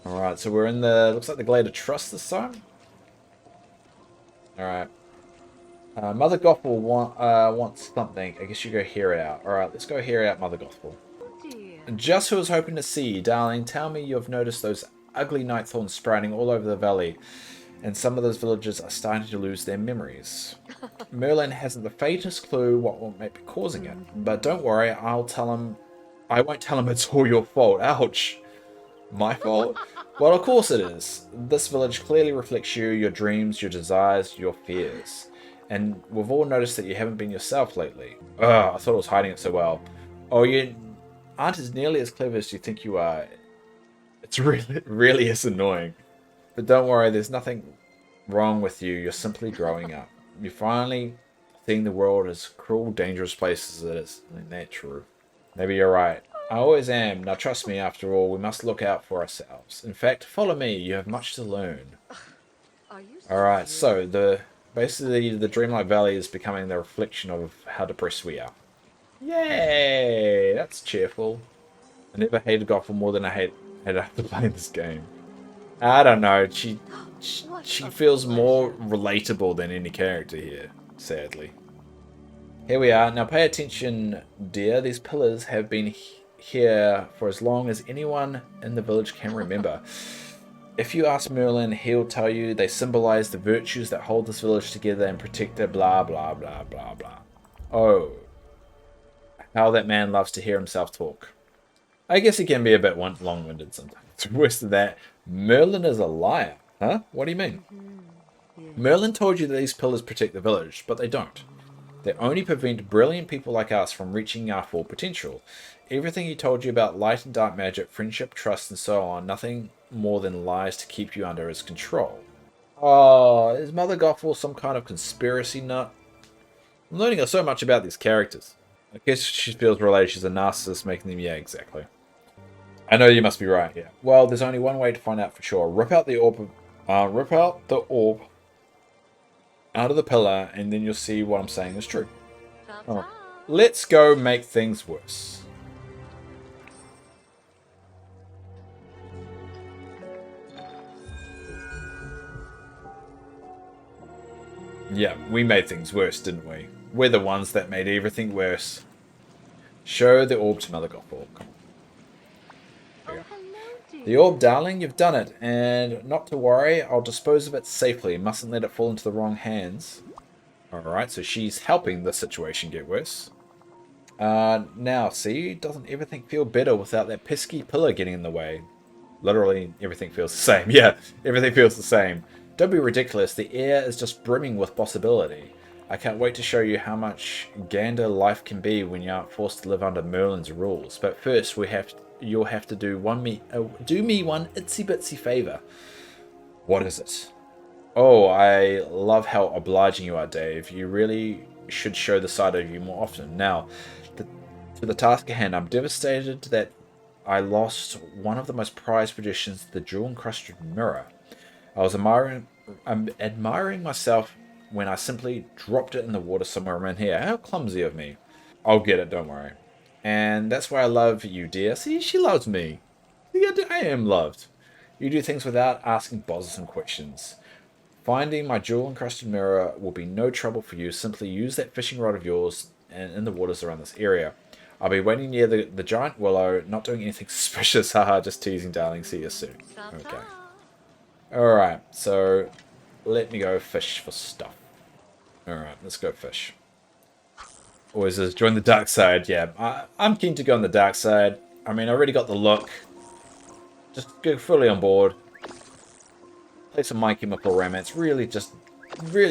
Alright, so we're in the, looks like the Glade of Trust this time. Alright. Mother Gothel wants something. I guess you go hear it out. Alright, let's go hear out Mother Gothel. Dear. Just who I was hoping to see you, darling. Tell me you've noticed those ugly night thorns sprouting all over the valley, and some of those villagers are starting to lose their memories. Merlin hasn't the faintest clue what might be causing it, but don't worry, I'll tell him. I won't tell him it's all your fault. Ouch. My fault? Well, of course it is. This village clearly reflects you, your dreams, your desires, your fears. And we've all noticed that you haven't been yourself lately. Ugh, I thought I was hiding it so well. Oh, you aren't as nearly as clever as you think you are. It's really is annoying. But don't worry, there's nothing wrong with you. You're simply growing up. You're finally seeing the world as cruel, dangerous place as it is. Isn't that true? Maybe you're right. I always am. Now trust me, after all, we must look out for ourselves. In fact, follow me. You have much to learn. Are you Alright, serious? so basically the Dreamlight Valley is becoming the reflection of how depressed we are. Yay! That's cheerful. I never hated Gotham more than I hate after playing this game. I don't know. What She a feels more pleasure. relatable than any character here, sadly. Here we are. Now pay attention, dear. These pillars have been here for as long as anyone in the village can remember. If you ask Merlin, he'll tell you they symbolize the virtues that hold this village together and protect it, blah, blah, blah, blah, blah. Oh, how that man loves to hear himself talk. I guess he can be a bit long-winded sometimes. Worse than that, Merlin is a liar. Huh? What do you mean? Yes. Merlin told you that these pillars protect the village, but they don't. They only prevent brilliant people like us from reaching our full potential. Everything he told you about light and dark magic, friendship, trust, and so on, nothing more than lies to keep you under his control. Oh, is Mother Gothel some kind of conspiracy nut? I'm learning so much about these characters. I guess she feels related. She's a narcissist making them... Yeah, exactly. I know you must be right, yeah. Well, there's only one way to find out for sure. Rip out the orb out of the pillar, and then you'll see what I'm saying is true. Ta-ta. Alright. Let's go make things worse. Yeah, we made things worse, didn't we? We're the ones that made everything worse. Show the orb to Mother Gothel. Come on. There Oh, we go. hello, The dear. orb, darling, you've done it. And not to worry, I'll dispose of it safely. Mustn't let it fall into the wrong hands. Alright, so she's helping the situation get worse. Now, see, doesn't everything feel better without that pesky pillar getting in the way? Literally, everything feels the same. Yeah, everything feels the same. Don't be ridiculous. The air is just brimming with possibility. I can't wait to show you how much gander life can be when you aren't forced to live under Merlin's rules. But first, you'll have to do do me one itsy bitsy favor. What is it? Oh, I love how obliging you are, Dave. You really should show the side of you more often. Now, the, to the task at hand, I'm devastated that I lost one of the most prized possessions, the jewel-encrusted mirror. I'm admiring myself when I simply dropped it in the water somewhere around here. How clumsy of me. I'll get it, don't worry. And that's why I love you, dear. See, she loves me. See, I am loved. You do things without asking bothersome questions. Finding my jewel-encrusted mirror will be no trouble for you. Simply use that fishing rod of yours and in the waters around this area. I'll be waiting near the giant willow, not doing anything suspicious. Haha, just teasing, darling. See you soon. Ta-ta. Okay. Alright, so let me go fish for stuff. Alright, let's go fish. Always is join the dark side. Yeah, I'm keen to go on the dark side. I mean, I already got the look. Just go fully on board. Play some My Chemical Romance. Really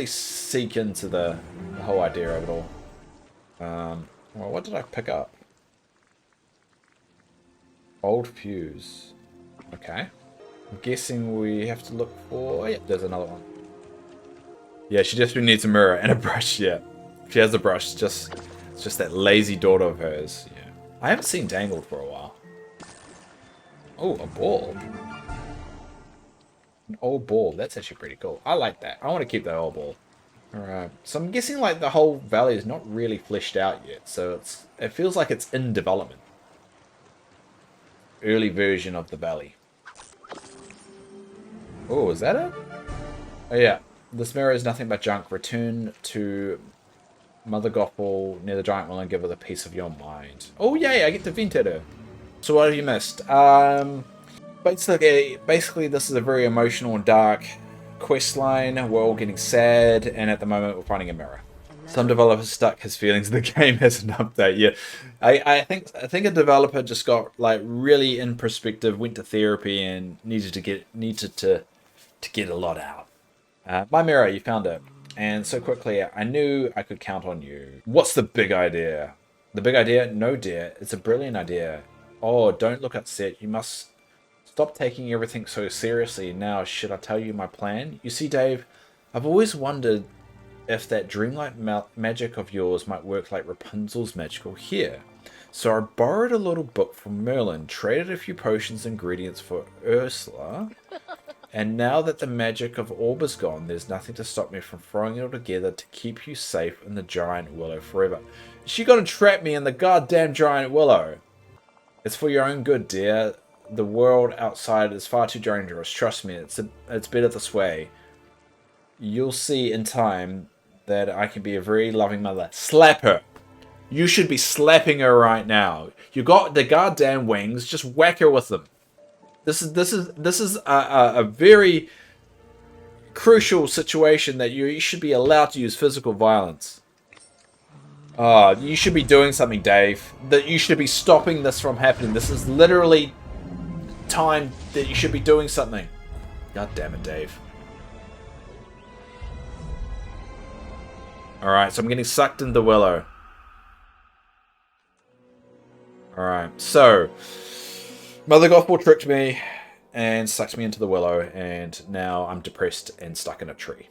seek into the whole idea of it all. Well, what did I pick up? Old fuse. Okay. I'm guessing we have to look for... Yeah, there's another one. Yeah, she just needs a mirror and a brush, yeah. She has a brush, it's just that lazy daughter of hers. Yeah. I haven't seen Dangled for a while. Oh, a ball. An old ball. That's actually pretty cool. I like that. I want to keep that old ball. Alright. So I'm guessing like the whole valley is not really fleshed out yet. So it feels like it's in development. Early version of the valley. Oh, is that it? Oh yeah. This mirror is nothing but junk. Return to Mother Gothel near the giant will and give her the peace of your mind. Oh yay, I get to vent at her. So what have you missed? Basically this is a very emotional and dark quest line. We're all getting sad, and at the moment we're finding a mirror. Some developer stuck his feelings in the game as an update. Yeah, I think a developer just got like really in perspective, went to therapy, and needed to get a lot out. My mirror, you found it, and so quickly I knew I could count on you. What's the big idea? The big idea? No, dear, it's a brilliant idea. Oh, don't look upset. You must stop taking everything so seriously. Now, should I tell you my plan? You see, Dave, I've always wondered if that dreamlight magic of yours might work like Rapunzel's magical hair. So I borrowed a little book from Merlin, traded a few potions and ingredients for Ursula, and now that the magic of Orb is gone, there's nothing to stop me from throwing it all together to keep you safe in the giant willow forever. She gonna trap me in the goddamn giant willow. It's for your own good, dear. The world outside is far too dangerous. Trust me, it's better this way. You'll see in time that I can be a very loving mother. Slap her. You should be slapping her right now. You got the goddamn wings. Just whack her with them. This is a very crucial situation that you should be allowed to use physical violence. You should be doing something, Dave. That you should be stopping this from happening. This is literally time that you should be doing something. God damn it, Dave. Alright, so I'm getting sucked into the willow. Alright, so Mother Gothel tricked me and sucked me into the willow, and now I'm depressed and stuck in a tree.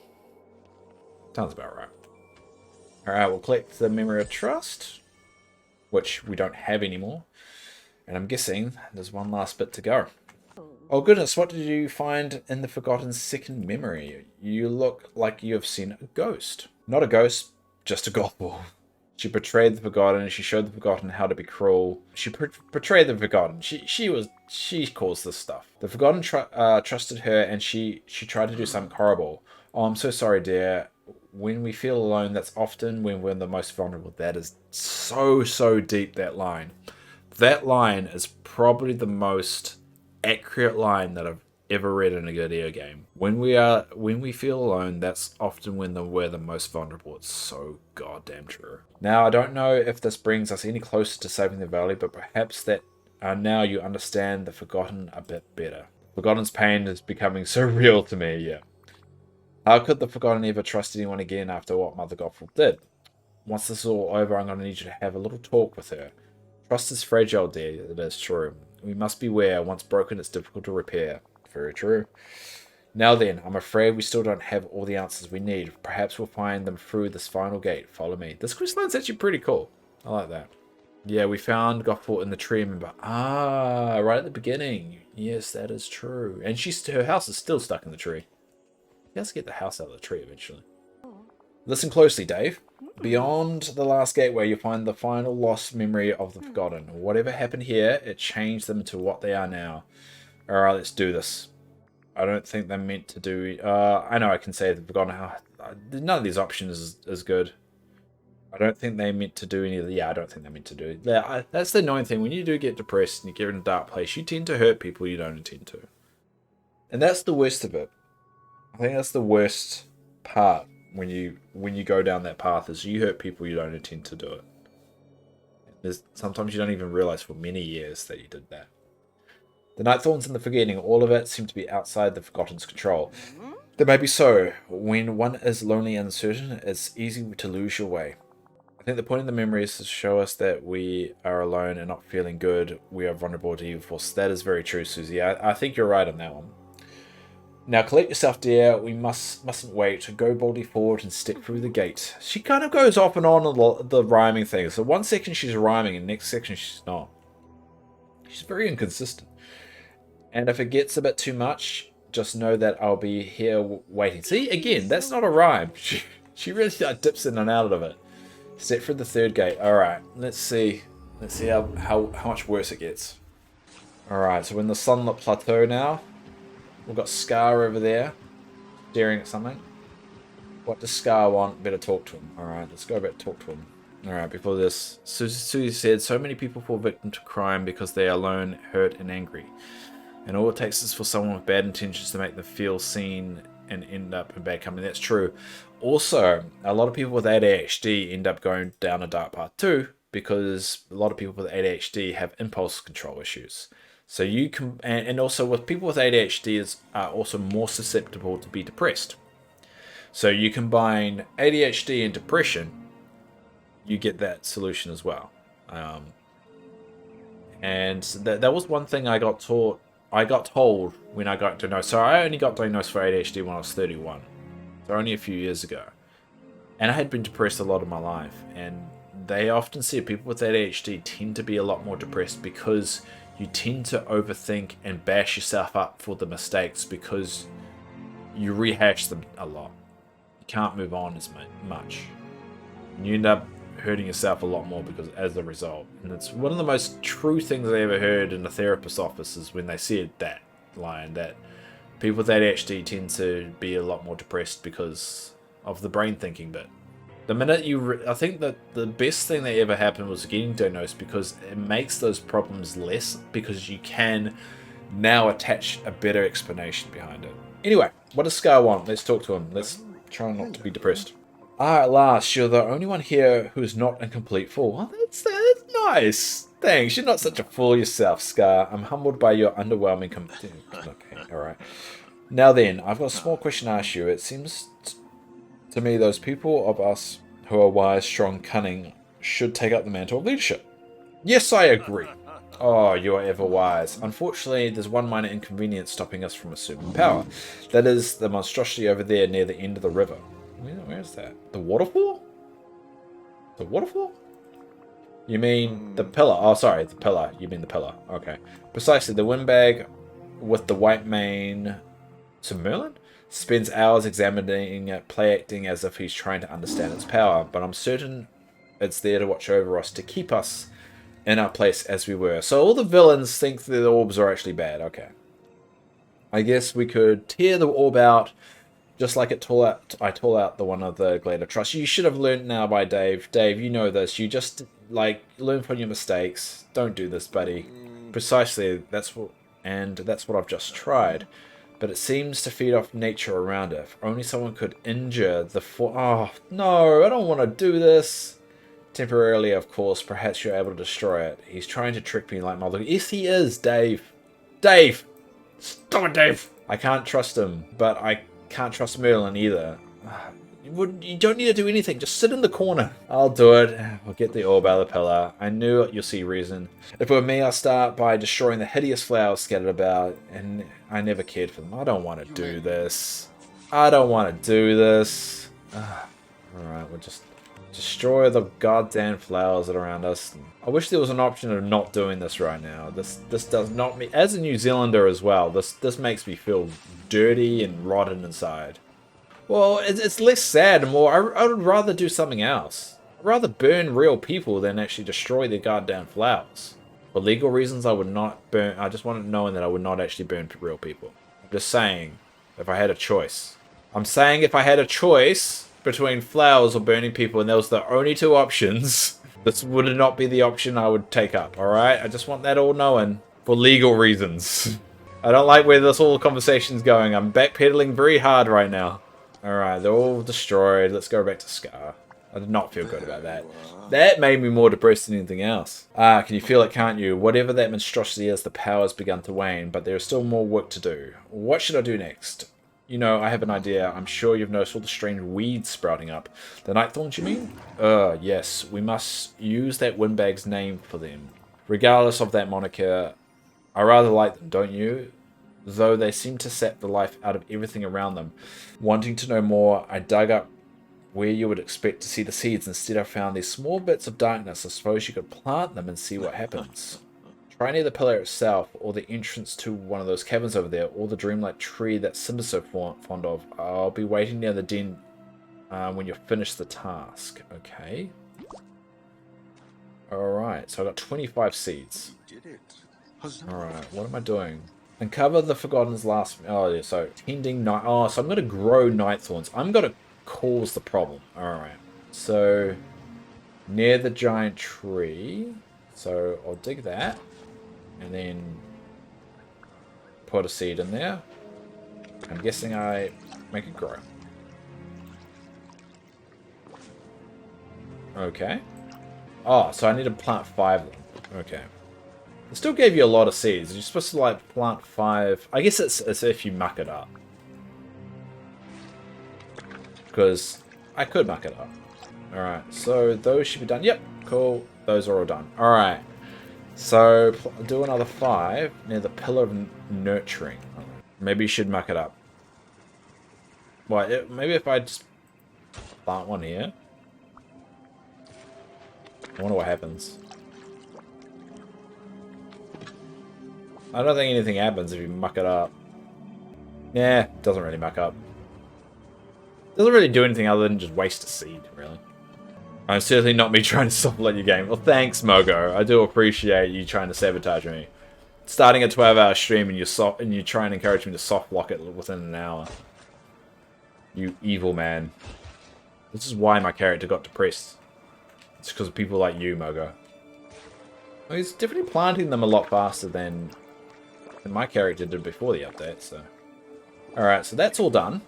Sounds about right. Alright, we'll collect the Memory of Trust, which we don't have anymore. And I'm guessing there's one last bit to go. Oh goodness, what did you find in the Forgotten second memory? You look like you have seen a ghost. Not a ghost, just a Gothel. She betrayed the Forgotten, and she showed the Forgotten how to be cruel. She betrayed the Forgotten. She caused this stuff. The Forgotten trusted her, and she tried to do something horrible. Oh, I'm so sorry, dear. When we feel alone, that's often when we're the most vulnerable. That is so deep, that line. That line is probably the most accurate line that I've ever read in a video game. When we feel alone, that's often when we're the most vulnerable. It's so goddamn true. Now, I don't know if this brings us any closer to saving the valley, but perhaps that now you understand the Forgotten a bit better. Forgotten's pain is becoming so real to me, yeah. How could the Forgotten ever trust anyone again after what Mother Gothel did? Once this is all over, I'm going to need you to have a little talk with her. Trust is fragile, dear. It is true. We must beware. Once broken, it's difficult to repair. Very true. Now then, I'm afraid we still don't have all the answers we need. Perhaps we'll find them through this final gate. Follow me. This quest line's actually pretty cool. I like that. Yeah, we found Gothel in the tree, remember? Ah, right at the beginning. Yes, that is true. And her house is still stuck in the tree. He has to get the house out of the tree eventually. Listen closely, Dave. Beyond the last gateway, you'll find the final lost memory of the Forgotten. Whatever happened here, it changed them to what they are now. Alright, let's do this. I don't think they're meant to do... I know I can say the Forgotten. None of these options is good. I don't think they meant to do any of the... Yeah, I don't think they're meant to do it. Yeah, that's the annoying thing. When you do get depressed and you get in a dark place, you tend to hurt people you don't intend to. And that's the worst of it. I think that's the worst part when you go down that path, is you hurt people you don't intend to do it. Sometimes you don't even realize for many years that you did that. The Nightthorns and the Forgetting, all of it seem to be outside the Forgotten's control. That may be so. When one is lonely and uncertain, it's easy to lose your way. I think the point of the memory is to show us that we are alone and not feeling good. We are vulnerable to evil force. That is very true, Susie. I think you're right on that one. Now collect yourself, dear. We mustn't wait. Go boldly forward and step through the gate. She kind of goes off and on the rhyming thing. So one section she's rhyming and next section she's not. She's very inconsistent. And if it gets a bit too much, just know that I'll be here waiting. See, again, that's not a rhyme. She really dips in and out of it. Step through the third gate. Alright, let's see. Let's see how much worse it gets. Alright, so we're in the Sunlit Plateau now. We've got Scar over there, staring at something. What does Scar want? Better talk to him. Alright, let's go back and talk to him. Alright, before this, Susie said, so many people fall victim to crime because they are alone, hurt, and angry. And all it takes is for someone with bad intentions to make them feel seen and end up in bad company. That's true. Also, a lot of people with ADHD end up going down a dark path too, because a lot of people with ADHD have impulse control issues. So you can, and also with people with ADHD are also more susceptible to be depressed. So you combine ADHD and depression, you get that solution as well. And that was one thing I got told when I got diagnosed. So I only got diagnosed for ADHD when I was 31. So only a few years ago. And I had been depressed a lot of my life. And they often say people with ADHD tend to be a lot more depressed because you tend to overthink and bash yourself up for the mistakes because you rehash them a lot. You can't move on as much. And you end up hurting yourself a lot more because as a result. And it's one of the most true things I ever heard in a therapist's office is when they said that line, that people with ADHD tend to be a lot more depressed because of the brain thinking bit. The minute I think that the best thing that ever happened was getting diagnosed because it makes those problems less because you can now attach a better explanation behind it. Anyway, what does Scar want? Let's talk to him. Let's try not to be depressed. Ah, at last, you're the only one here who's not a complete fool. Oh, that's nice. Thanks. You're not such a fool yourself, Scar. I'm humbled by your underwhelming Okay, alright. Now then, I've got a small question to ask you. It seems to me those people of us who are wise, strong, cunning should take up the mantle of leadership. Yes, I agree. Oh, you are ever wise. Unfortunately, there's one minor inconvenience stopping us from assuming power. That is the monstrosity over there near the end of the river. Where's that? The waterfall? The waterfall? You mean the pillar? Oh, sorry, the pillar. You mean the pillar. Okay. Precisely, the windbag with the white mane. So Merlin spends hours examining it, play acting as if he's trying to understand its power, but I'm certain it's there to watch over us, to keep us in our place as we were. So all the villains think the orbs are actually bad. Okay. I guess we could tear the orb out, just like I tore out the one of the Glade of Trust. You should have learned now by Dave. Dave, you know this. You just, learn from your mistakes. Don't do this, buddy. Precisely, that's what I've just tried. But it seems to feed off nature around it. If only someone could injure the Oh, no, I don't want to do this. Temporarily, of course, perhaps you're able to destroy it. He's trying to trick me like mother. Yes, he is, Dave. Dave! Stop it, Dave! I can't trust him, but I can't trust Merlin either. You don't need to do anything. Just sit in the corner. I'll do it. I'll get the orb out of the pillar. I knew you'll see reason. If it were me, I'll start by destroying the hideous flowers scattered about, and I never cared for them. I don't want to do this. Alright, we'll just destroy the goddamn flowers that are around us. I wish there was an option of not doing this right now. This does not me. As a New Zealander as well, this makes me feel dirty and rotten inside. Well, it's less sad and more. I would rather do something else. I'd rather burn real people than actually destroy their goddamn flowers. For legal reasons, I would not burn. I just wanted knowing that I would not actually burn real people. I'm just saying, if I had a choice. I'm saying if I had a choice between flowers or burning people, and there was the only two options, this would not be the option I would take up. All right, I just want that all known for legal reasons. I don't like where this whole conversation's going. I'm backpedaling very hard right now. All right, they're all destroyed. Let's go back to Scar. I did not feel good about that. That made me more depressed than anything else. Ah, can you feel it, can't you? Whatever that monstrosity is, the power's begun to wane, but there is still more work to do. What should I do next? You know, I have an idea. I'm sure you've noticed all the strange weeds sprouting up. The Nightthorns, you mean? Yes. We must use that windbag's name for them. Regardless of that moniker, I rather like them, don't you? Though they seem to sap the life out of everything around them. Wanting to know more, I dug up where you would expect to see the seeds. Instead, I found these small bits of darkness. I suppose you could plant them and see what happens. Try near the pillar itself, or the entrance to one of those caverns over there, or the Dreamlight tree that Simba's so fond of. I'll be waiting near the den when you've finished the task. Okay. Alright, so I got 25 seeds. Alright, what am I doing? Uncover the Forgotten's last... Oh, yeah, so tending night... Oh, so I'm going to grow night thorns. I'm going to cause the problem. Alright. So, near the giant tree. So, I'll dig that. And then put a seed in there. I'm guessing I make it grow. Okay. Oh, so I need to plant 5 of them. Okay. It still gave you a lot of seeds. You're supposed to, like, plant 5. I guess it's if you muck it up. Because I could muck it up. Alright, so those should be done. Yep, cool. Those are all done. Alright. So, do another 5 near the Pillar of Nurturing. Maybe you should muck it up. Well, maybe if I just plant one here. I wonder what happens. I don't think anything happens if you muck it up. Yeah, doesn't really muck up. Doesn't really do anything other than just waste a seed, really. I'm certainly not me trying to soft-lock your game. Well, thanks, Mogo. I do appreciate you trying to sabotage me. Starting a 12-hour stream and you try and encourage me to soft-lock it within an hour. You evil man. This is why my character got depressed. It's because of people like you, Mogo. Well, he's definitely planting them a lot faster than my character did before the update, so... Alright, so that's all done.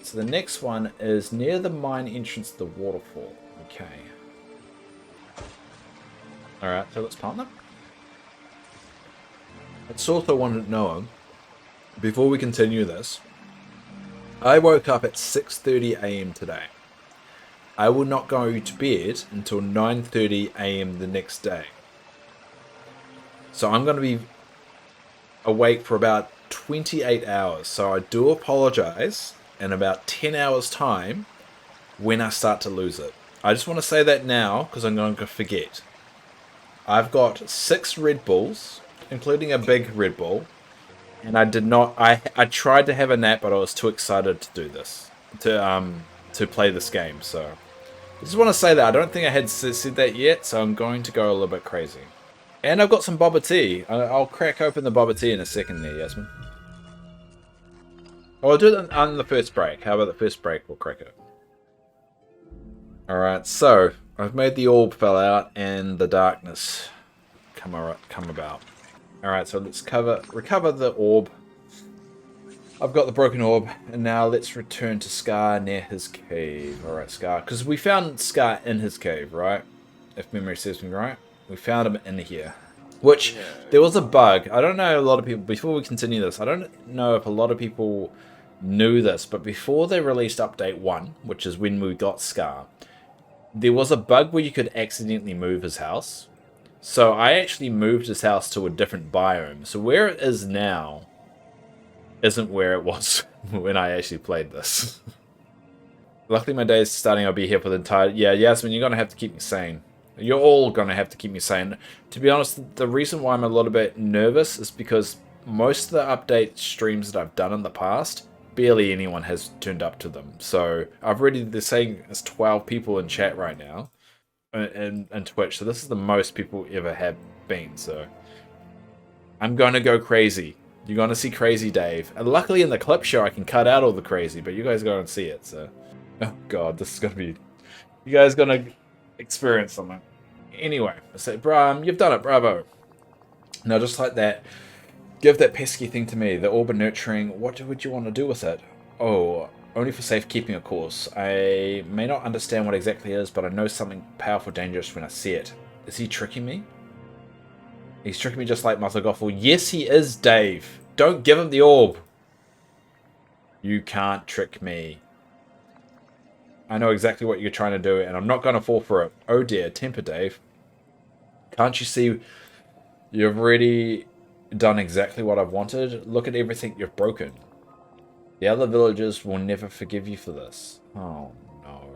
So the next one is near the mine entrance to the waterfall. Okay. Alright, so let's plant them. It's also wanted to know, before we continue this, I woke up at 6:30 AM today. I will not go to bed until 9:30 AM the next day. So I'm going to be awake for about 28 hours. So I do apologize in about 10 hours time when I start to lose it. I just want to say that now because I'm going to forget. I've got 6 Red Bulls, including a big Red Bull. And I did not... I tried to have a nap, but I was too excited to do this. To play this game, so... I just want to say that. I don't think I had said that yet, so I'm going to go a little bit crazy. And I've got some boba tea. I'll crack open the boba tea in a second there, Yasmin. Oh, I'll do it on the first break. How about the first break? We'll crack it. Alright, so... I've made the orb fell out and the darkness come about. Alright, so let's recover the orb. I've got the broken orb, and now let's return to Scar near his cave. Alright, Scar, because we found Scar in his cave, right? If memory serves me right. We found him in here. Which, there was a bug. I don't know a lot of people, before we continue this, I don't know if a lot of people knew this, but before they released Update 1, which is when we got Scar, there was a bug where you could accidentally move his house. So I actually moved his house to a different biome. So where it is now isn't where it was when I actually played this. Luckily my day is starting. I'll be here for the entire... Yeah, Yasmin, you're going to have to keep me sane. You're all going to have to keep me sane. To be honest, the reason why I'm a little bit nervous is because most of the update streams that I've done in the past, barely anyone has turned up to them. So I've already... They're saying there's 12 people in chat right now. And Twitch, so this is the most people ever have been, so I'm gonna go crazy. You're gonna see crazy Dave, and luckily in the clip show I can cut out all the crazy, but you guys go and see it. So, oh god, this is gonna be, you guys gonna experience something. Anyway, I say, you've done it, bravo. Now just like that, give that pesky thing to me, the orb of nurturing. What would you want to do with it? Oh, only for safekeeping, of course. I may not understand what exactly it is, but I know something powerful, dangerous when I see it. Is he tricking me? He's tricking me just like Goffel. Yes, he is, Dave. Don't give him the orb. You can't trick me. I know exactly what you're trying to do, and I'm not going to fall for it. Oh dear, temper, Dave. Can't you see you've already done exactly what I've wanted? Look at everything you've broken. The other villagers will never forgive you for this. Oh, no.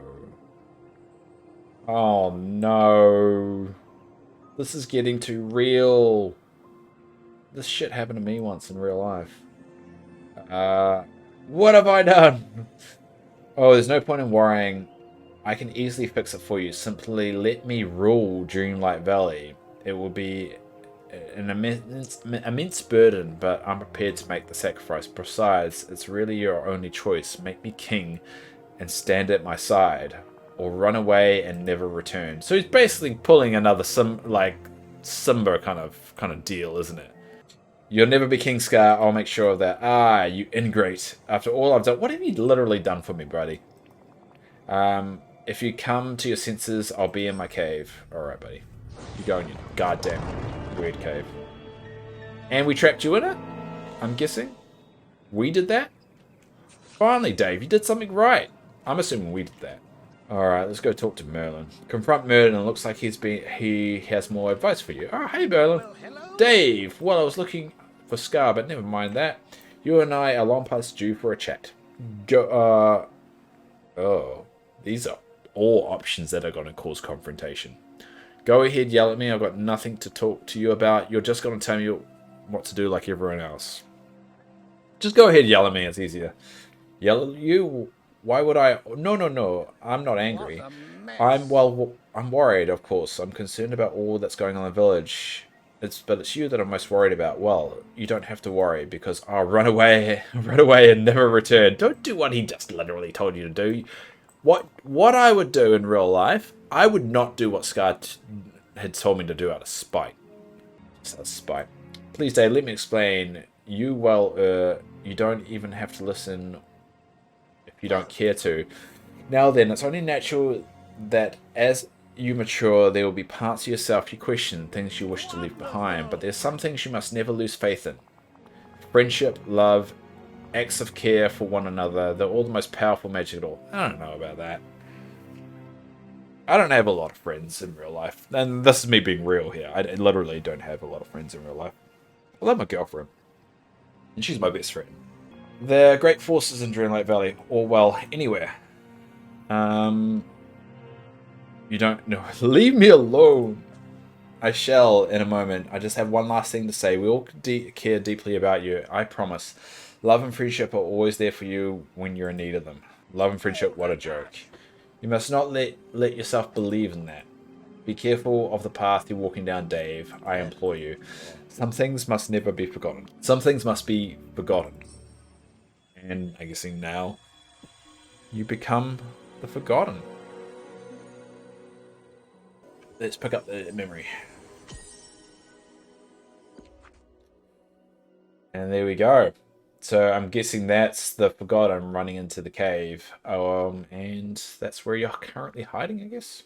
Oh, no. This is getting too real. This shit happened to me once in real life. What have I done? Oh, there's no point in worrying. I can easily fix it for you. Simply let me rule Dreamlight Valley. It will be an immense burden, but I'm prepared to make the sacrifice. Besides, it's really your only choice. Make me king and stand at my side, or run away and never return. So he's basically pulling another Simba kind of deal, isn't it? You'll never be King Scar. I'll make sure of that. Ah, you ingrate. After all I've done, what have you literally done for me, buddy? If you come to your senses, I'll be in my cave. Alright, buddy. You go in your goddamn weird cave. And we trapped you in it? I'm guessing? We did that? Finally, Dave, you did something right. I'm assuming we did that. Alright, let's go talk to Merlin. Confront Merlin, and it looks like he has more advice for you. Oh, hey Merlin. Well, hello. Dave! Well, I was looking for Scar, but never mind that. You and I are long past due for a chat. Oh. These are all options that are going to cause confrontation. Go ahead, yell at me. I've got nothing to talk to you about. You're just going to tell me what to do like everyone else. Just go ahead, yell at me. It's easier. Yell at you? Why would I? No. I'm not angry. What a mess. I'm worried, of course. I'm concerned about all that's going on in the village. But it's you that I'm most worried about. Well, you don't have to worry because I'll run away and never return. Don't do what he just literally told you to do. What I would do in real life, I would not do what Scar had told me to do out of spite. Just out of spite. Please, Dave, let me explain. You don't even have to listen if you don't care to. Now then, it's only natural that as you mature, there will be parts of yourself you question, things you wish to leave behind, but there's some things you must never lose faith in. Friendship, love, acts of care for one another, they're all the most powerful magic at all. I don't know about that. I don't have a lot of friends in real life. And this is me being real here. I literally don't have a lot of friends in real life. I love my girlfriend. And she's my best friend. There are great forces in Dreamlight Valley. Or, well, anywhere. You don't know. Leave me alone. I shall in a moment. I just have one last thing to say. We all care deeply about you. I promise. Love and friendship are always there for you when you're in need of them. Love and friendship, what a joke. You must not let yourself believe in that. Be careful of the path you're walking down, Dave. I implore you. Some things must never be forgotten. Some things must be forgotten. And I guess now, you become the forgotten. Let's pick up the memory. And there we go. So I'm guessing that's the Forgotten running into the cave. And that's where you're currently hiding, I guess.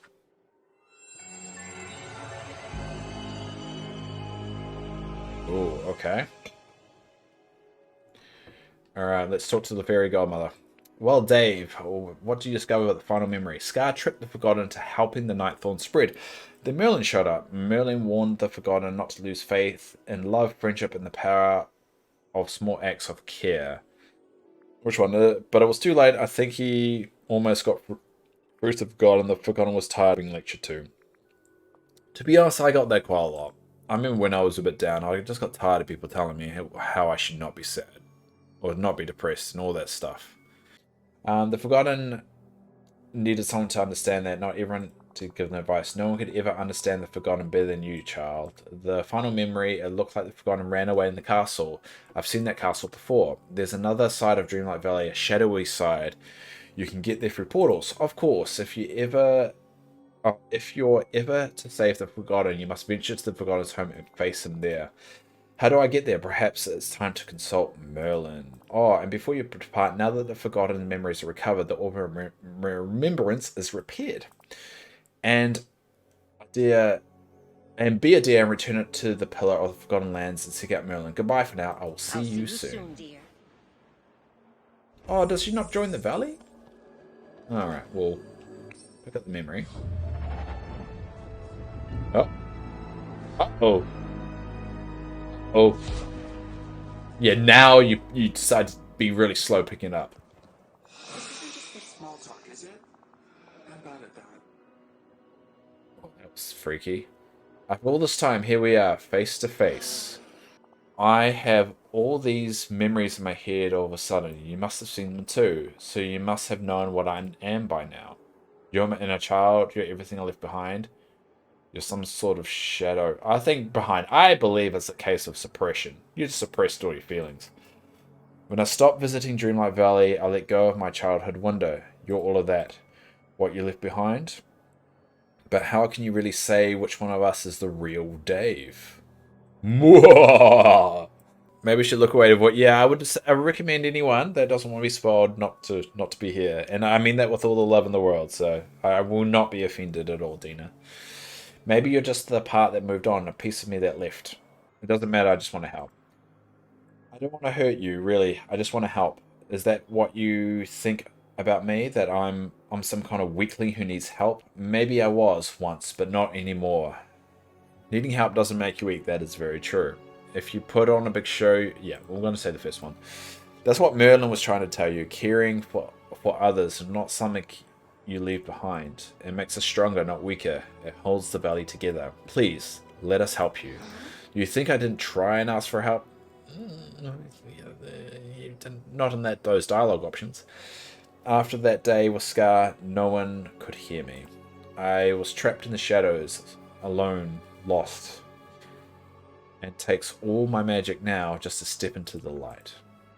Oh, okay. Alright, let's talk to the fairy godmother. Well, Dave, what do you discover about the final memory? Scar tricked the Forgotten into helping the Nightthorn spread. Then Merlin showed up. Merlin warned the Forgotten not to lose faith in love, friendship, and the power of small acts of care. Which one? But it was too late. I think he almost got through to the Forgotten. The Forgotten was tired of being lectured to. To be honest, I got that quite a lot. I remember when I was a bit down, I just got tired of people telling me how I should not be sad. Or not be depressed and all that stuff. The Forgotten needed someone to understand that, not everyone to give them advice. No one could ever understand the Forgotten better than you, child. The final memory, it looked like the Forgotten ran away in the castle. I've seen that castle before. There's another side of Dreamlight Valley, a shadowy side. You can get there through portals. Of course, if you're ever to save the Forgotten, you must venture to the Forgotten's home and face him there. How do I get there? Perhaps it's time to consult Merlin. Oh, and before you depart, now that the Forgotten memories are recovered, the orb of remembrance is repaired. And be a dear and return it to the Pillar of the Forgotten Lands and seek out Merlin. Goodbye for now. I will see you soon. Dear. Oh, does she not join the valley? Alright, well, pick up the memory. Oh. Uh-oh. Oh. Yeah, now you decide to be really slow picking it up. This isn't just for small talk, is it? I'm bad at that. Oh, that was freaky. After all this time, here we are, face to face. I have all these memories in my head all of a sudden. You must have seen them too, so you must have known what I am by now. You're my inner child, you're everything I left behind. You're some sort of shadow. I believe it's a case of suppression. You just suppressed all your feelings. When I stopped visiting Dreamlight Valley, I let go of my childhood window. You're all of that. What you left behind? But how can you really say which one of us is the real Dave? Mwah! Maybe we should look away to what. Yeah, I would recommend anyone that doesn't want to be spoiled not to be here, and I mean that with all the love in the world. So I will not be offended at all, Dina. Maybe you're just the part that moved on, a piece of me that left. It doesn't matter. I just want to help. I don't want to hurt you, really. I just want to help. Is that what you think about me? That I'm some kind of weakling who needs help? Maybe I was once, but not anymore. Needing help doesn't make you weak. That is very true. If you put on a big show, yeah, we're going to say the first one. That's what Merlin was trying to tell you. Caring for others, not something you leave behind. It makes us stronger, not weaker. It holds the valley together. Please, let us help you. You think I didn't try and ask for help? Not in those dialogue options. After that day with Scar, no one could hear me. I was trapped in the shadows, alone, lost. It takes all my magic now just to step into the light.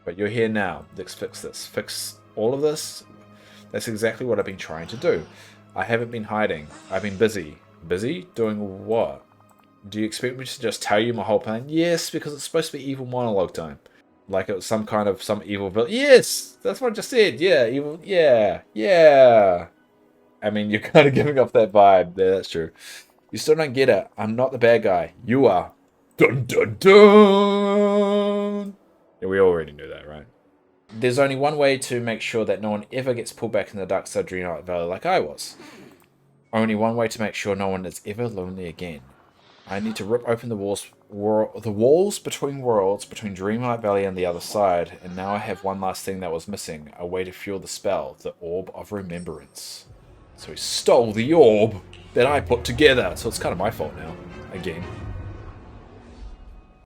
But you're here now. Let's fix this. Fix all of this. That's exactly what I've been trying to do. I haven't been hiding. I've been busy. Busy? Doing what? Do you expect me to just tell you my whole plan? Yes, because it's supposed to be evil monologue time. Like it was some evil villain. Yes! That's what I just said. Yeah, evil. Yeah. Yeah. I mean, you're kind of giving off that vibe. Yeah, that's true. You still don't get it. I'm not the bad guy. You are. Dun dun dun! Yeah, we already knew that, right? There's only one way to make sure that no one ever gets pulled back in the dark side of Dreamlight Valley like I was. Only one way to make sure no one is ever lonely again. I need to rip open the walls between worlds, between Dreamlight Valley and the other side, and now I have one last thing that was missing, a way to fuel the spell, the Orb of Remembrance. So he stole the orb that I put together, so it's kind of my fault now, again.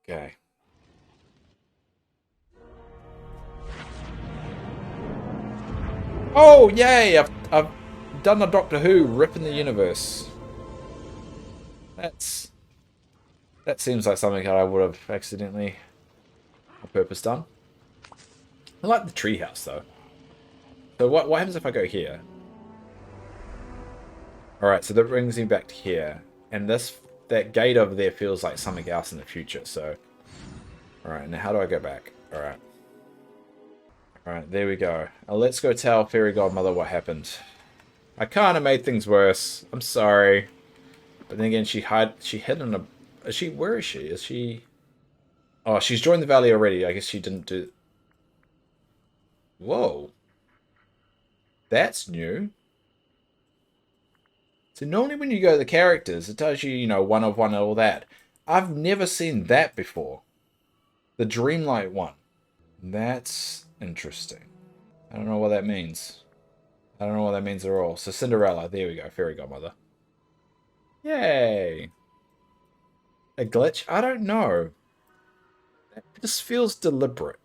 Okay. Oh, yay! I've done the Doctor Who, ripping the universe. That seems like something that I would have accidentally, on purpose, done. I like the treehouse, though. So what happens if I go here? Alright, so that brings me back to here. And that gate over there feels like something else in the future, so... Alright, now how do I go back? Alright. Alright, there we go. Now let's go tell Fairy Godmother what happened. I kind of made things worse. I'm sorry. But then again, she hid in a... Where is she? Is she... Oh, she's joined the valley already. I guess she didn't do... Whoa. That's new. So normally when you go to the characters, it tells you, one of one and all that. I've never seen that before. The Dreamlight one. That's interesting. I don't know what that means. I don't know what that means at all. So Cinderella, there we go, Fairy Godmother. Yay! A glitch? I don't know. This feels deliberate.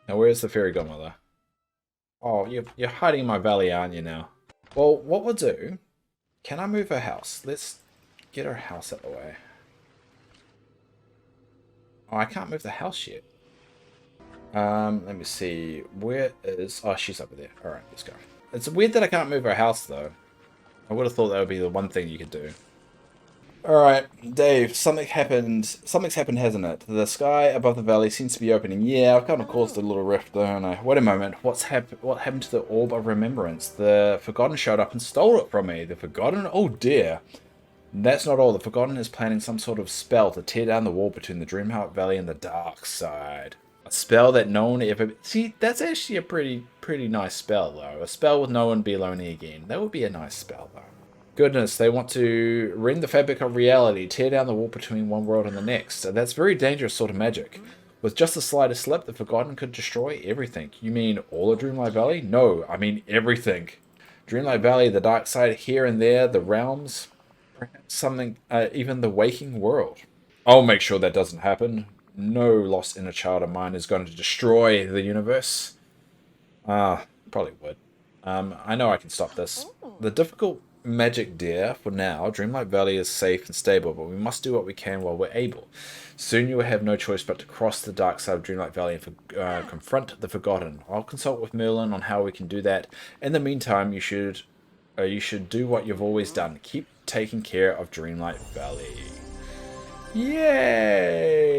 Now where's the Fairy Godmother? Oh, you're hiding in my valley, aren't you now? Well, what we'll do... Can I move her house? Let's get her house out of the way. Oh, I can't move the house yet. Let me see. Where is... Oh, she's over there. Alright, let's go. It's weird that I can't move her house, though. I would have thought that would be the one thing you could do. Alright, Dave, something's happened, hasn't it? The sky above the valley seems to be opening. Yeah, I've kind of caused a little rift, don't I? Wait a moment, what happened to the Orb of Remembrance? The Forgotten showed up and stole it from me. The Forgotten? Oh dear. That's not all. The Forgotten is planning some sort of spell to tear down the wall between the Dreamlight Valley and the dark side. A spell that no one ever... See, that's actually a pretty nice spell, though. A spell with no one be lonely again. That would be a nice spell, though. Goodness, they want to rend the fabric of reality, tear down the wall between one world and the next. That's very dangerous sort of magic. With just the slightest slip, the Forgotten could destroy everything. You mean all of Dreamlight Valley? No, I mean everything. Dreamlight Valley, the dark side here and there, the realms, perhaps something, even the waking world. I'll make sure that doesn't happen. No lost inner child of mine is going to destroy the universe. Probably would. I know I can stop this. The difficult magic, dear. For now, Dreamlight Valley is safe and stable, but we must do what we can while we're able. Soon you will have no choice but to cross the dark side of Dreamlight Valley and confront the Forgotten. I'll consult with Merlin on how we can do that. In the meantime, you should do what you've always done. Keep taking care of Dreamlight Valley. Yay!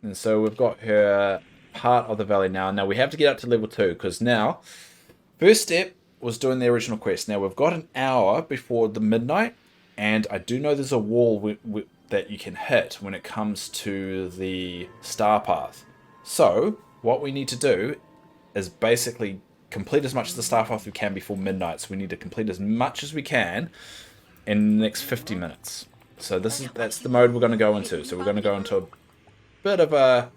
And so we've got her part of the valley now. Now we have to get up to level 2, because now, first step was doing the original quest. Now we've got an hour before the midnight, and I do know there's a wall that you can hit when it comes to the star path. So what we need to do is basically complete as much of the star path we can before midnight. So we need to complete as much as we can in the next 50 minutes. So that's the mode we're going to go into. So we're going to go into a bit of a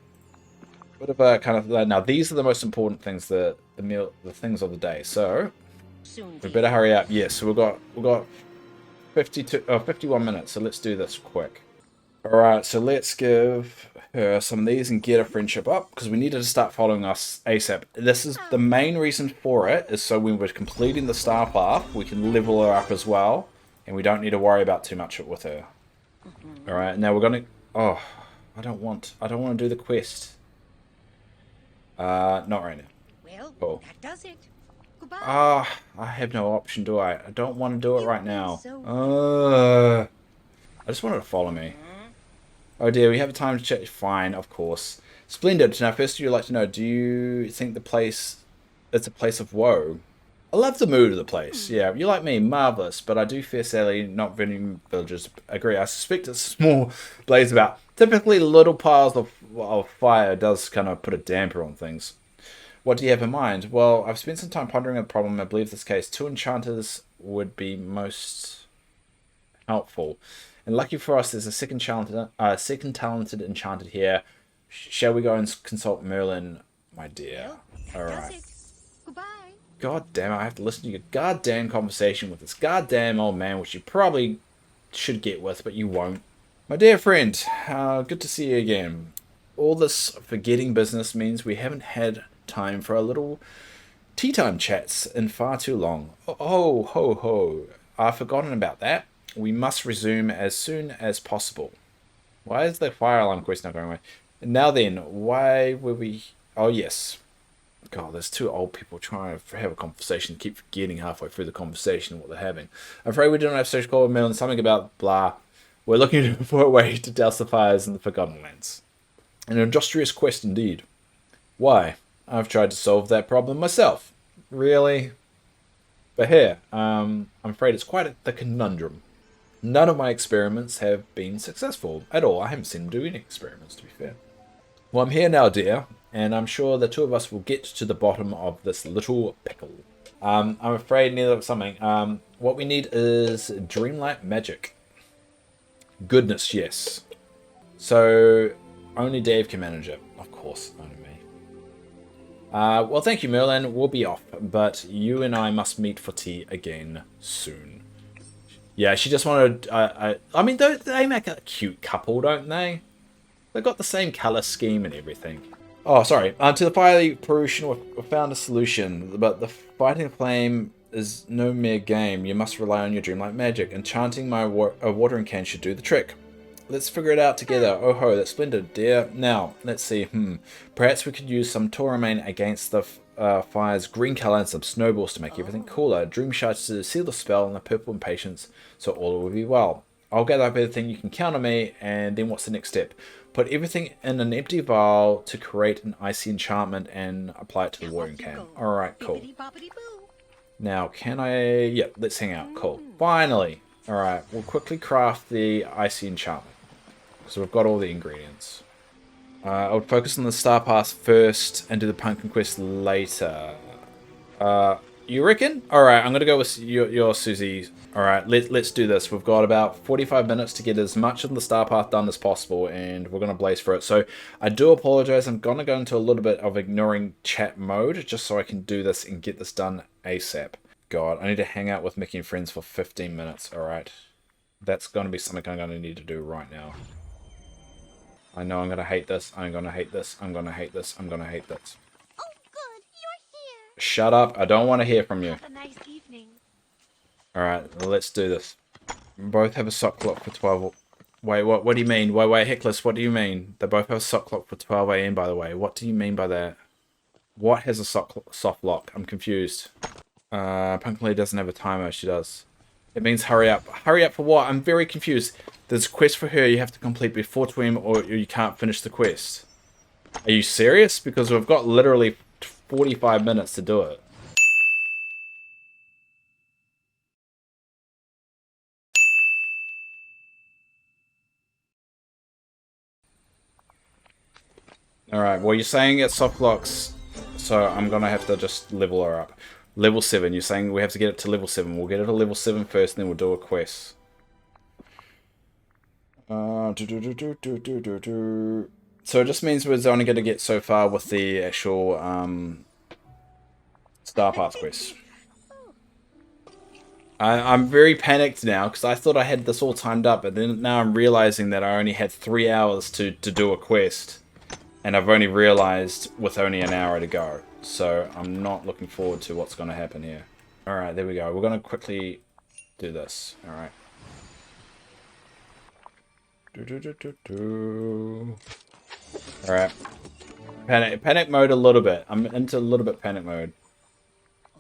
kind of, now these are the most important things, the things of the day. So we better hurry up. Yes, so we've got 51 minutes. So let's do this quick. All right, so let's give her some of these and get a friendship up, because we need her to start following us ASAP. This is the main reason for it, is so when we're completing the star path, we can level her up as well, and we don't need to worry about too much with her. All right, now we're gonna. Oh, I don't want to do the quest. Not right now. Well, cool. that does it. Goodbye. I have no option, do I? I don't want to do it right now. I just wanted to follow me. Oh dear, we have time to check. Fine, of course. Splendid. Now, first, you'd like to know, do you think it's a place of woe? I love the mood of the place. Yeah, you like me, marvellous. But I do fear, sadly, not many villagers agree. I suspect a small blaze about. Typically, little piles of fire does kind of put a damper on things. What do you have in mind? Well, I've spent some time pondering on the problem. I believe in this case 2 enchanters would be most helpful. And lucky for us, there's a second talented enchanter here. Shall we go and consult Merlin, my dear? All right. Goodbye. God damn it, I have to listen to your goddamn conversation with this goddamn old man, which you probably should get with, but you won't. My dear friend, good to see you again. All this forgetting business means we haven't had time for a little tea time chats in far too long. Oh, ho, ho. I've forgotten about that. We must resume as soon as possible. Why is the fire alarm quest not going away? Now then, why were we... Oh, yes. God, there's 2 old people trying to have a conversation, keep forgetting halfway through the conversation what they're having. I'm afraid we don't have social call with Merlin, something about blah. We're looking for a way to douse the fires in the Forgotten Lands. An industrious quest indeed. Why? I've tried to solve that problem myself. Really? But here, I'm afraid it's quite the conundrum. None of my experiments have been successful at all. I haven't seen them do any experiments, to be fair. Well, I'm here now, dear, and I'm sure the 2 of us will get to the bottom of this little pickle. I'm afraid neither of something. What we need is Dreamlight magic. Goodness, yes. So, only Dave can manage it. Of course, only me. Well, thank you, Merlin. We'll be off, but you and I must meet for tea again soon. Yeah, she just wanted... I mean, they make a cute couple, don't they? They've got the same colour scheme and everything. Oh, sorry. To the fiery pollution, we found a solution. But the fighting flame is no mere game. You must rely on your dreamlight magic. Enchanting a watering can should do the trick. Let's figure it out together. Oh ho, that's splendid, dear. Now, let's see. Perhaps we could use some Toramain against the fire's green colour and some snowballs to make everything cooler. Dream shards to seal the spell and the purple impatience, so all will be well. I'll gather up everything, you can count on me, and then what's the next step? Put everything in an empty vial to create an icy enchantment and apply it to the watering can. Alright, cool. Now, can I... Yep, let's hang out. Cool. Finally! Alright, we'll quickly craft the icy enchantment. So we've got all the ingredients. I would focus on the star path first and do the pumpkin quest later. You reckon? Alright, I'm going to go with your Susie. Alright, let's do this. We've got about 45 minutes to get as much of the star path done as possible, and we're going to blaze for it. So I do apologize. I'm going to go into a little bit of ignoring chat mode just so I can do this and get this done ASAP. God, I need to hang out with Mickey and friends for 15 minutes. Alright. That's going to be something I'm going to need to do right now. I know I'm going to hate this. I'm going to hate this. I'm going to hate this. I'm going to hate this. Oh, good. You're here. Shut up. I don't want to hear from you. Have a nice evening. Alright, let's do this. Both have a sock clock for 12. Wait, what do you mean? Wait, Heckless, what do you mean? They both have a sock clock for 12 AM, by the way. What do you mean by that? What has a soft lock? I'm confused. Punkley doesn't have a timer. She does. It means hurry up. Hurry up for what? I'm very confused. There's a quest for her you have to complete before 2 AM or you can't finish the quest. Are you serious? Because we've got literally 45 minutes to do it. Alright, well you're saying it's soft locks, so I'm gonna have to just level her up. Level 7, you're saying we have to get it to level 7. We'll get it to level 7 first, and then we'll do a quest. So it just means we're only going to get so far with the actual Star Pass quest. I'm very panicked now because I thought I had this all timed up, but then now I'm realizing that I only had 3 hours to do a quest, and I've only realized with only an hour to go. So I'm not looking forward to what's going to happen here. All right, there we go. We're going to quickly do this. All right. Alright. Panic mode a little bit. I'm into a little bit panic mode.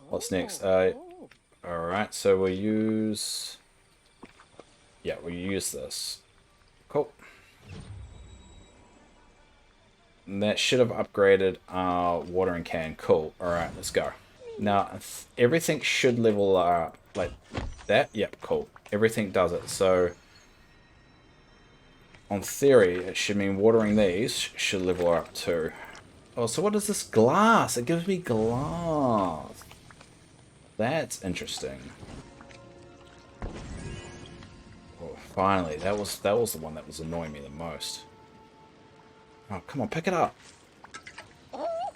What's next? Alright, so we'll use... Yeah, we'll use this. Cool. And that should have upgraded our watering can. Cool. Alright, let's go. Now, everything should level up like that. Yep, cool. Everything does it. So... On theory, it should mean watering these should level her up too. Oh, so what is this glass? It gives me glass. That's interesting. Oh, finally, that was the one that was annoying me the most. Oh, come on, pick it up.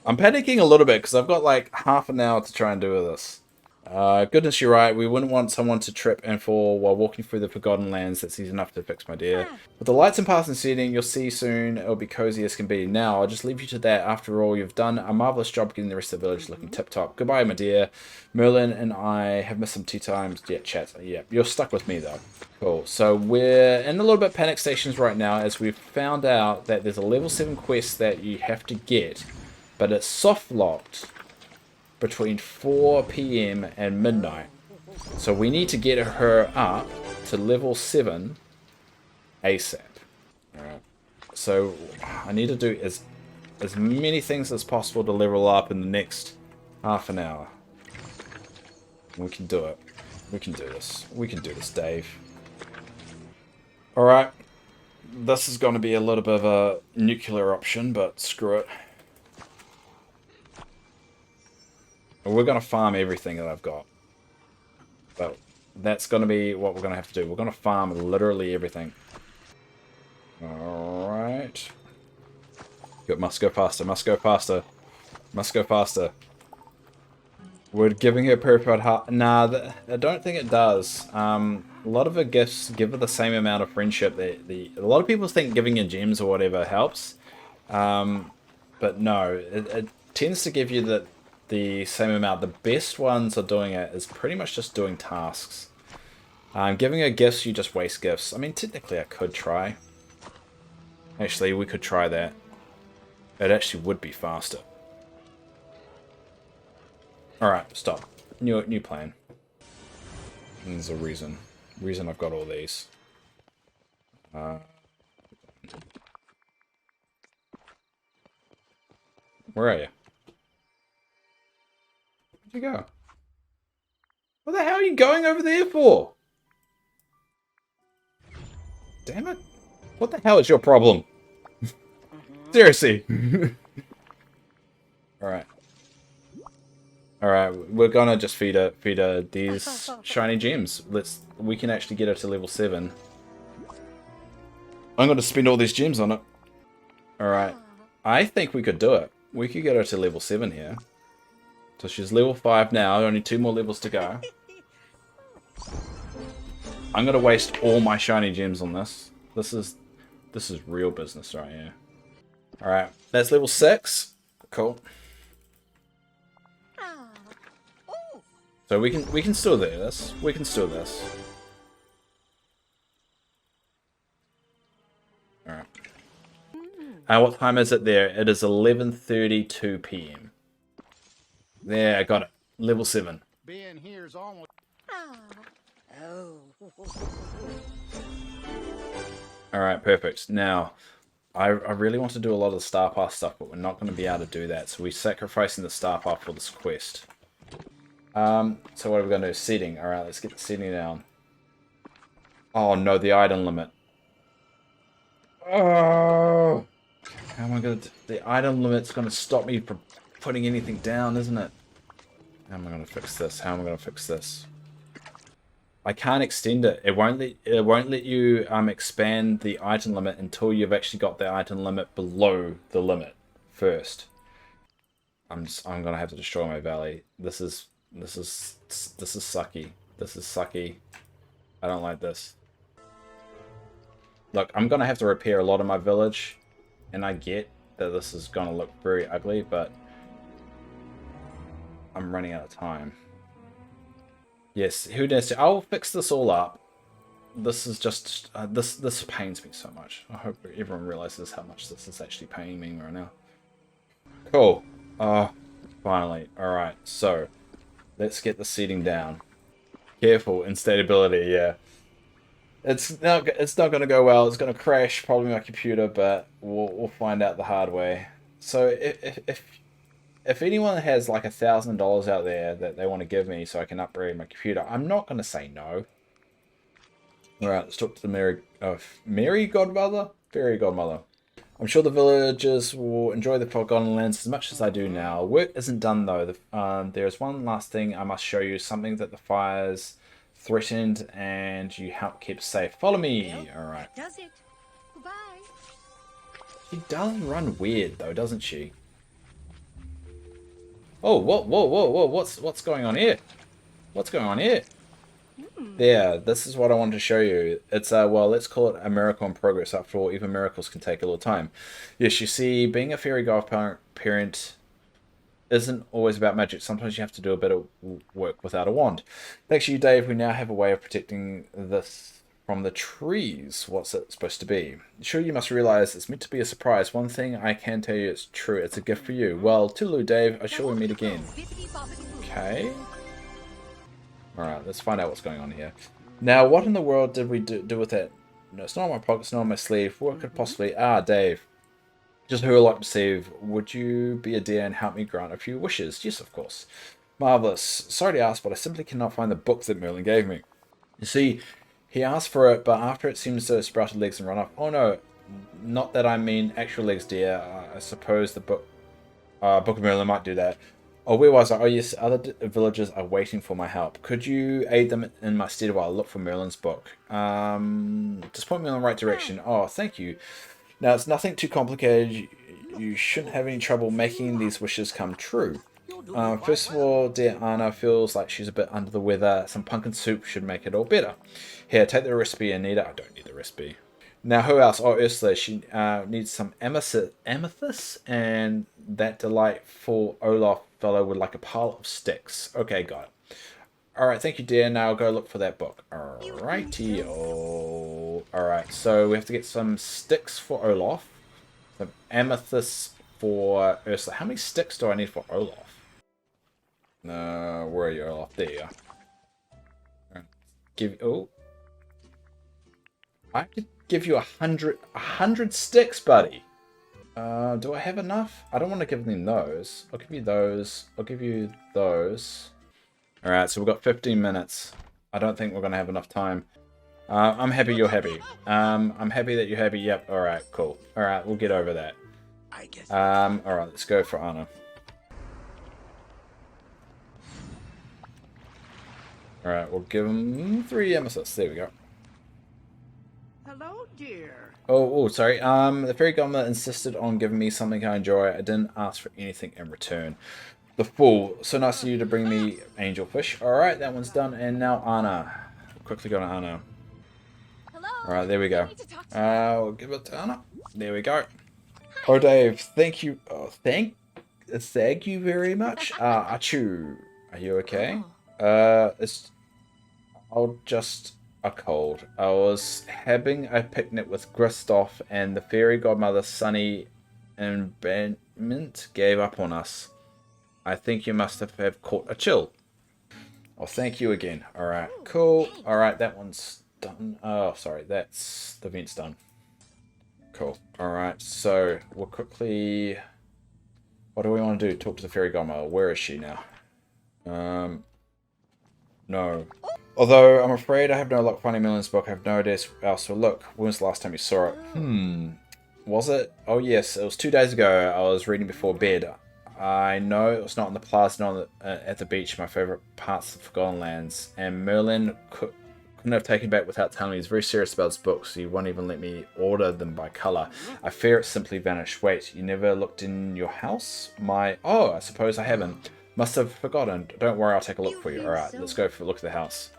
I'm panicking a little bit because I've got like half an hour to try and do this. Goodness, you're right. We wouldn't want someone to trip and fall while walking through the Forgotten Lands. That's easy enough to fix, my dear. With the lights and paths and seating, you'll see soon it'll be cozy as can be. Now, I'll just leave you to that. After all, you've done a marvellous job getting the rest of the village looking tip-top. Goodbye, my dear. Merlin and I have missed some tea times. Yeah, chat. Yeah, you're stuck with me, though. Cool. So we're in a little bit panic stations right now as we've found out that there's a level 7 quest that you have to get, but it's soft-locked between 4 PM and midnight. So we need to get her up to level 7 ASAP. Alright. So I need to do as many things as possible to level up in the next half an hour. We can do it. We can do this. We can do this, Dave. Alright. This is going to be a little bit of a nuclear option, but screw it. We're going to farm everything that I've got. But that's going to be what we're going to have to do. We're going to farm literally everything. Alright. Good, must go faster, must go faster. Must go faster. We're giving her purified heart. Nah, I don't think it does. A lot of her gifts give her the same amount of friendship. A lot of people think giving her gems or whatever helps. But no, it tends to give you the same amount. The best ones are doing it is pretty much just doing tasks. Giving her gifts, you just waste gifts. I mean, technically I could try. Actually, we could try that. It actually would be faster. Alright, stop. New plan. And there's a reason. Reason I've got all these. Where are you? Where'd you go? What the hell are you going over there for? Damn it. What the hell is your problem? Seriously. Alright. Alright, we're gonna just feed her these shiny gems. We can actually get her to level 7. I'm gonna spend all these gems on it. Alright. I think we could do it. We could get her to level 7 here. So she's level 5 now, only 2 more levels to go. I'm gonna waste all my shiny gems on this. This is real business right here. Alright, that's level 6. Cool. So we can still do this. We can still this. Alright. What time is it there? It is 11:32 p.m. There, I got it. Level 7. Being here's almost. Oh. Alright, perfect. Now, I really want to do a lot of the Star Path stuff, but we're not going to be able to do that. So we're sacrificing the Star Path for this quest. So what are we going to do? Seating. Alright, let's get the seating down. Oh no, the item limit. Oh! How am I going to... The item limit's going to stop me from putting anything down, isn't it? How am I going to fix this? How am I going to fix this? I can't extend it. It won't let you expand the item limit until you've actually got the item limit below the limit first. I'm gonna have to destroy my valley. This is sucky. This is sucky. I don't like this. Look, I'm gonna have to repair a lot of my village, and I get that this is gonna look very ugly, but I'm running out of time. Yes, who dares to? I'll fix this all up. This is just this pains me so much. I hope everyone realizes how much this is actually paining me right now. Cool. Finally. All right. So let's get the seating down. Careful instability. Yeah. It's not going to go well. It's going to crash probably my computer, but we'll find out the hard way. So if anyone has like $1,000 out there that they want to give me so I can upgrade my computer, I'm not going to say no. Alright, let's talk to the Mary Godmother? Fairy Godmother. I'm sure the villagers will enjoy the Forgotten Lands as much as I do now. Work isn't done though. There is one last thing I must show you. Something that the fires threatened and you help keep safe. Follow me! Alright. Does it? Goodbye. She does run weird though, doesn't she? Oh, whoa, what's going on here? What's going on here? There, this is what I wanted to show you. It's, well, let's call it a miracle in progress. After all, even miracles can take a little time. Yes, you see, being a fairy godparent isn't always about magic. Sometimes you have to do a bit of work without a wand. Thanks to you, Dave, we now have a way of protecting this from the trees. What's it supposed to be? Sure, you must realize it's meant to be a surprise. One thing I can tell you is true. It's a gift for you. Well, toodaloo, Dave. I'm sure we meet again. Okay. Alright, let's find out what's going on here. Now, what in the world did we do with that? No, it's not in my pocket, it's not on my sleeve. What could possibly... Ah, Dave. Just who I'd like to receive. Would you be a dear and help me grant a few wishes? Yes, of course. Marvellous. Sorry to ask, but I simply cannot find the book that Merlin gave me. You see, he asked for it, but after it seems to have sprouted legs and run off. Oh no, not that I mean actual legs, dear. I suppose the book of Merlin might do that. Oh, where was I? Oh yes, other villagers are waiting for my help. Could you aid them in my stead while I look for Merlin's book? Just point me in the right direction. Oh, thank you. Now, it's nothing too complicated. You shouldn't have any trouble making these wishes come true. First of all, dear Anna feels like she's a bit under the weather. Some pumpkin soup should make it all better. Here, take the recipe, Anita. I don't need the recipe. Now, who else? Oh, Ursula. She needs some amethyst, and that delightful Olaf fellow would like a pile of sticks. Okay, got it. Alright, thank you, dear. Now I'll go look for that book. Alrighty. Oh. Alright, so we have to get some sticks for Olaf. Some amethyst for Ursula. How many sticks do I need for Olaf? Where are you, Olaf? There you are. Oh. I could give you 100 sticks, buddy. Do I have enough? I don't want to give them those. I'll give you those. I'll give you those. Alright, so we've got 15 minutes. I don't think we're going to have enough time. I'm happy you're happy. I'm happy that you're happy. Yep, alright, cool. Alright, we'll get over that. Alright, let's go for Anna. Alright, we'll give him 3 amethysts. There we go. Hello, dear. Oh, sorry. The fairy godmother insisted on giving me something I enjoy. I didn't ask for anything in return. The fool. So nice of you to bring me angelfish. Alright, that one's done. And now Anna. Quickly go to Anna. Alright, there we go. We'll give it to Anna. There we go. Oh, Dave, thank you. Oh, thank you very much. Achoo. Are you okay? It's I'll just a cold. I was having a picnic with Kristoff, and the fairy godmother Sunny and Mint gave up on us. I think you must have caught a chill. Oh, thank you again. Alright, cool. Alright, that one's done. Oh, sorry, that's the vent's done. Cool. Alright, so we'll quickly... What do we want to do? Talk to the fairy godmother. Where is she now? No. Although I'm afraid I have no luck finding Merlin's book, I have no idea else to look. When was the last time you saw it? Was it? Oh yes, it was 2 days ago. I was reading before bed. I know it was not in the plaza, not at the beach, my favourite parts of the Forgotten Lands. And Merlin couldn't have taken it back without telling me he's very serious about his books. He won't even let me order them by colour. I fear it simply vanished. Wait, you never looked in your house? Oh, I suppose I haven't. Must have forgotten. Don't worry, I'll take a look for you. Alright, let's go for a look at the house.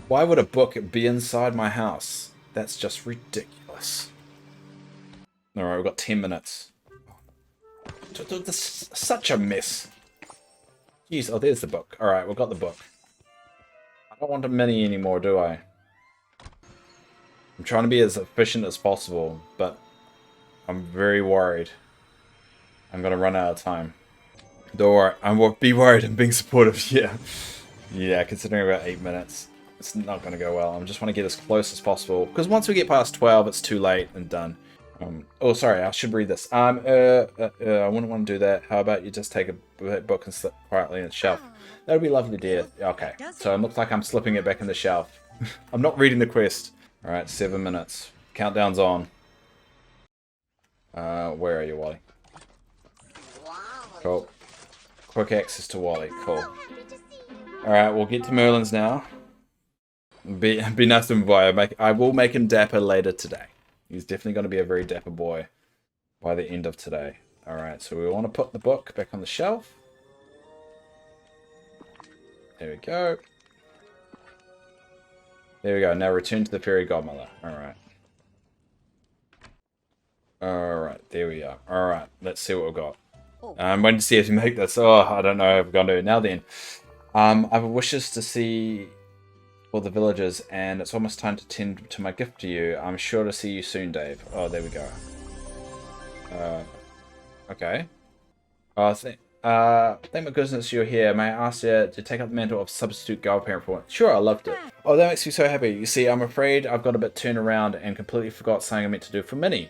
Why would a book be inside my house? That's just ridiculous. Alright, we've got 10 minutes. This is such a mess. Jeez, oh, there's the book. Alright, we've got the book. I don't want a mini anymore, do I? I'm trying to be as efficient as possible, but I'm very worried. I'm going to run out of time. Don't worry, I won't be worried. I'm being supportive, yeah. Yeah, considering about 8 minutes. It's not going to go well. I just want to get as close as possible. Because once we get past 12, it's too late and done. Oh, sorry, I should read this. I wouldn't want to do that. How about you just take a book and slip quietly in the shelf? That would be lovely, dear. Okay, so it looks like I'm slipping it back in the shelf. I'm not reading the quest. Alright, 7 minutes. Countdown's on. Where are you, Wally? Cool. Quick access to Wally. Cool. Alright, we'll get to Merlin's now. Be nice to him, boy. I will make him dapper later today. He's definitely going to be a very dapper boy by the end of today. Alright, so we want to put the book back on the shelf. There we go. There we go. Now return to the fairy godmother. Alright. Alright, there we are. Alright, let's see what we've got. I'm waiting to see if you make this. Oh, I don't know if we're going to do it. Now then. I have wishes to see for the villagers, and it's almost time to tend to my gift to you. I'm sure to see you soon, Dave. Oh, there we go. Okay. Oh, thank my goodness you're here. May I ask you to take up the mantle of substitute godparent for once? Sure, I loved it. Oh, that makes me so happy. You see, I'm afraid I've got a bit turned around and completely forgot something I meant to do for Minnie.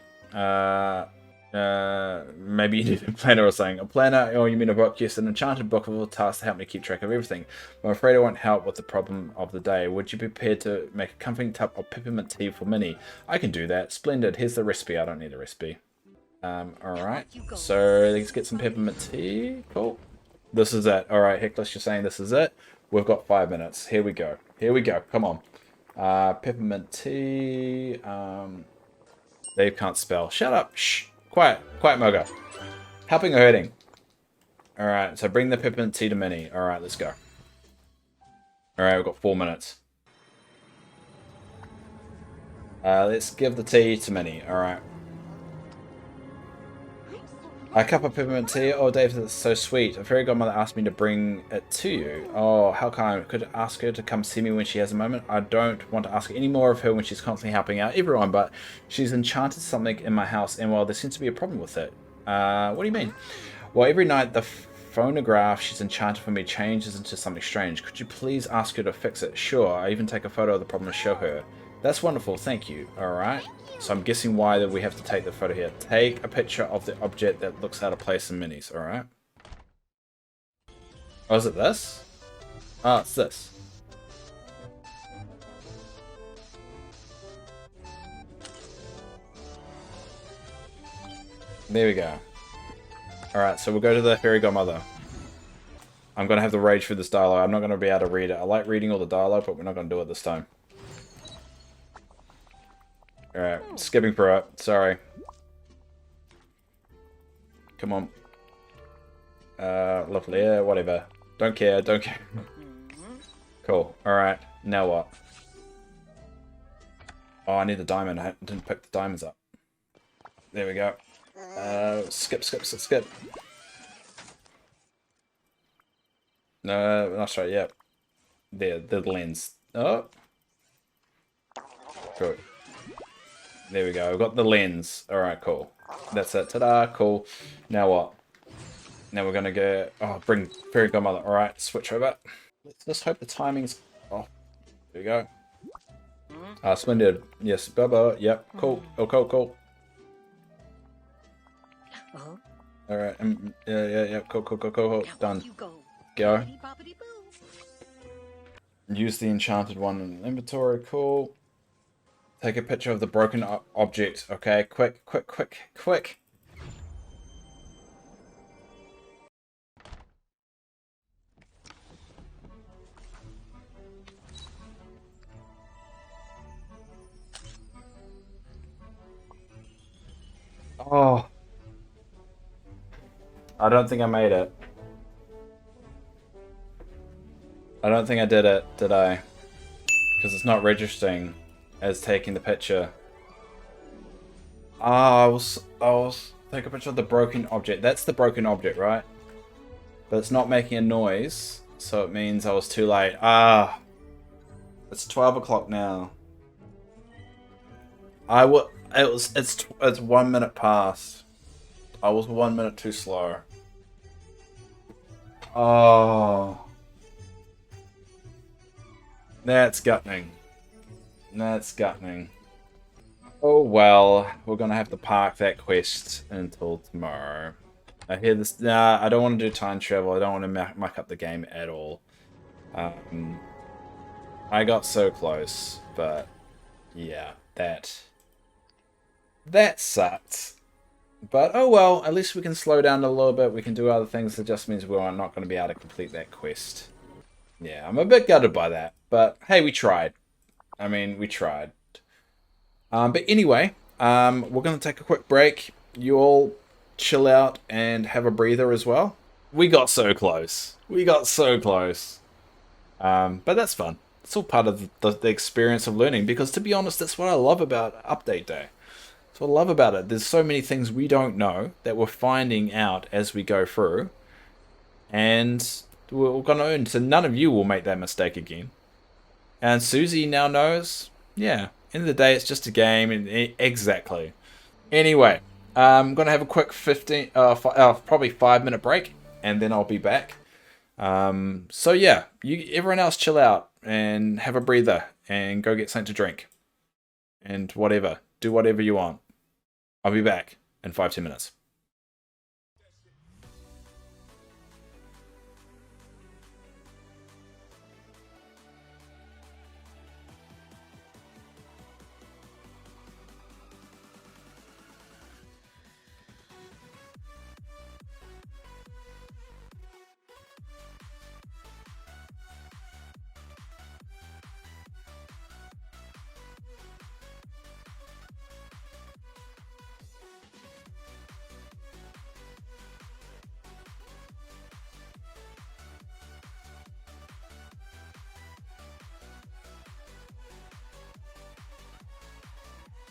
Maybe you need a planner or something. A planner, or you mean a book? Yes, an enchanted book of all tasks to help me keep track of everything. I'm afraid I won't help with the problem of the day. Would you be prepared to make a comforting cup of peppermint tea for Minnie? I can do that. Splendid. Here's the recipe. I don't need a recipe. Alright. So let's get some peppermint tea. Cool. This is it. Alright, Heckless, you're saying this is it? We've got 5 minutes. Here we go. Here we go. Come on. Peppermint tea. Dave can't spell. Shut up. Shh. Quiet. Quiet, Moga. Helping or hurting? Alright, so bring the peppermint tea to Minnie. Alright, let's go. Alright, we've got 4 minutes. Let's give the tea to Minnie. Alright. A cup of peppermint tea? Oh, Dave, that's so sweet. A fairy godmother asked me to bring it to you. Oh, how kind. Could I ask her to come see me when she has a moment? I don't want to ask any more of her when she's constantly helping out everyone, but she's enchanted something in my house, and well, there seems to be a problem with it. What do you mean? Well, every night the phonograph she's enchanted for me changes into something strange. Could you please ask her to fix it? Sure, I even take a photo of the problem to show her. That's wonderful, thank you. Alright. So I'm guessing why that we have to take the photo here. Take a picture of the object that looks out of place in Minnie's, alright? Oh, is it this? Oh, it's this. There we go. Alright, so we'll go to the fairy godmother. I'm going to have to rage through this dialogue. I'm not going to be able to read it. I like reading all the dialogue, but we're not going to do it this time. Alright, skipping through it. Sorry. Come on. Lovely. Yeah, whatever. Don't care, don't care. Cool. Alright, now what? Oh, I need the diamond. I didn't pick the diamonds up. There we go. Skip. No, that's right, yep. There, the lens. Oh. Good. There we go. We've got the lens. Alright, cool. That's it. Ta-da, cool. Now what? Now we're gonna go... Oh, bring Fairy Godmother. Alright, switch over. Let's just hope the timing's... Oh, there we go. Splendid. Yes, Bubba. Yep, cool. Oh, cool. Oh, Alright, yeah, cool. now Done. you go. Go. Bippity-boppity-boo. Use the enchanted one in the inventory. Cool. Take a picture of the broken object. Okay, quick. Oh. I don't think I made it. I don't think I did it, did I? Because it's not registering as taking the picture. Ah, I was take a picture of the broken object. That's the broken object, right? But it's not making a noise, so it means I was too late. Ah, it's 12 o'clock now. It's 1 minute past. I was 1 minute too slow. Oh. That's gutting. Oh well, we're gonna have to park that quest until tomorrow. I hear this. Nah, I don't want to do time travel. I don't want to muck up the game at all. I got so close, but yeah, that sucked. But oh well, at least we can slow down a little bit. We can do other things. It just means we're not going to be able to complete that quest. Yeah, I'm a bit gutted by that. But hey, we tried. I mean, we tried. But anyway, we're going to take a quick break. You all chill out and have a breather as well. We got so close. But that's fun. It's all part of the experience of learning. Because to be honest, that's what I love about Update Day. That's what I love about it. There's so many things we don't know that we're finding out as we go through. And we're going to learn. So none of you will make that mistake again. And Susie now knows, yeah, end of the day, it's just a game. And exactly. Anyway, I'm going to have a quick probably 5-minute break. And then I'll be back. So yeah, everyone else chill out and have a breather and go get something to drink. And whatever. Do whatever you want. I'll be back in 5-10 minutes.